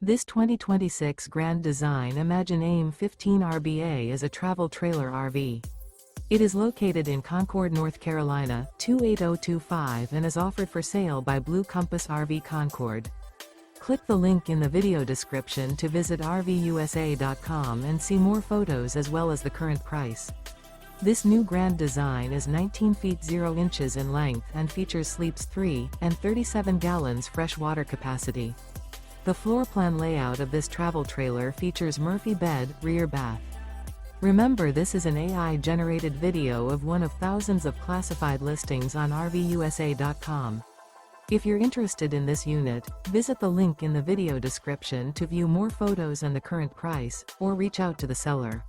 This 2026 Grand Design Imagine AIM 15 RBA is a travel trailer RV. It is located in Concord, North Carolina, 28025 and is offered for sale by Blue Compass RV Concord. Click the link in the video description to visit RVUSA.com and see more photos as well as the current price. This new Grand Design is 19 feet 0 inches in length and features sleeps 3 and 37 gallons fresh water capacity. The floor plan layout of this travel trailer features Murphy bed, rear bath. Remember, this is an AI-generated video of one of thousands of classified listings on RVUSA.com. If you're interested in this unit, visit the link in the video description to view more photos and the current price, or reach out to the seller.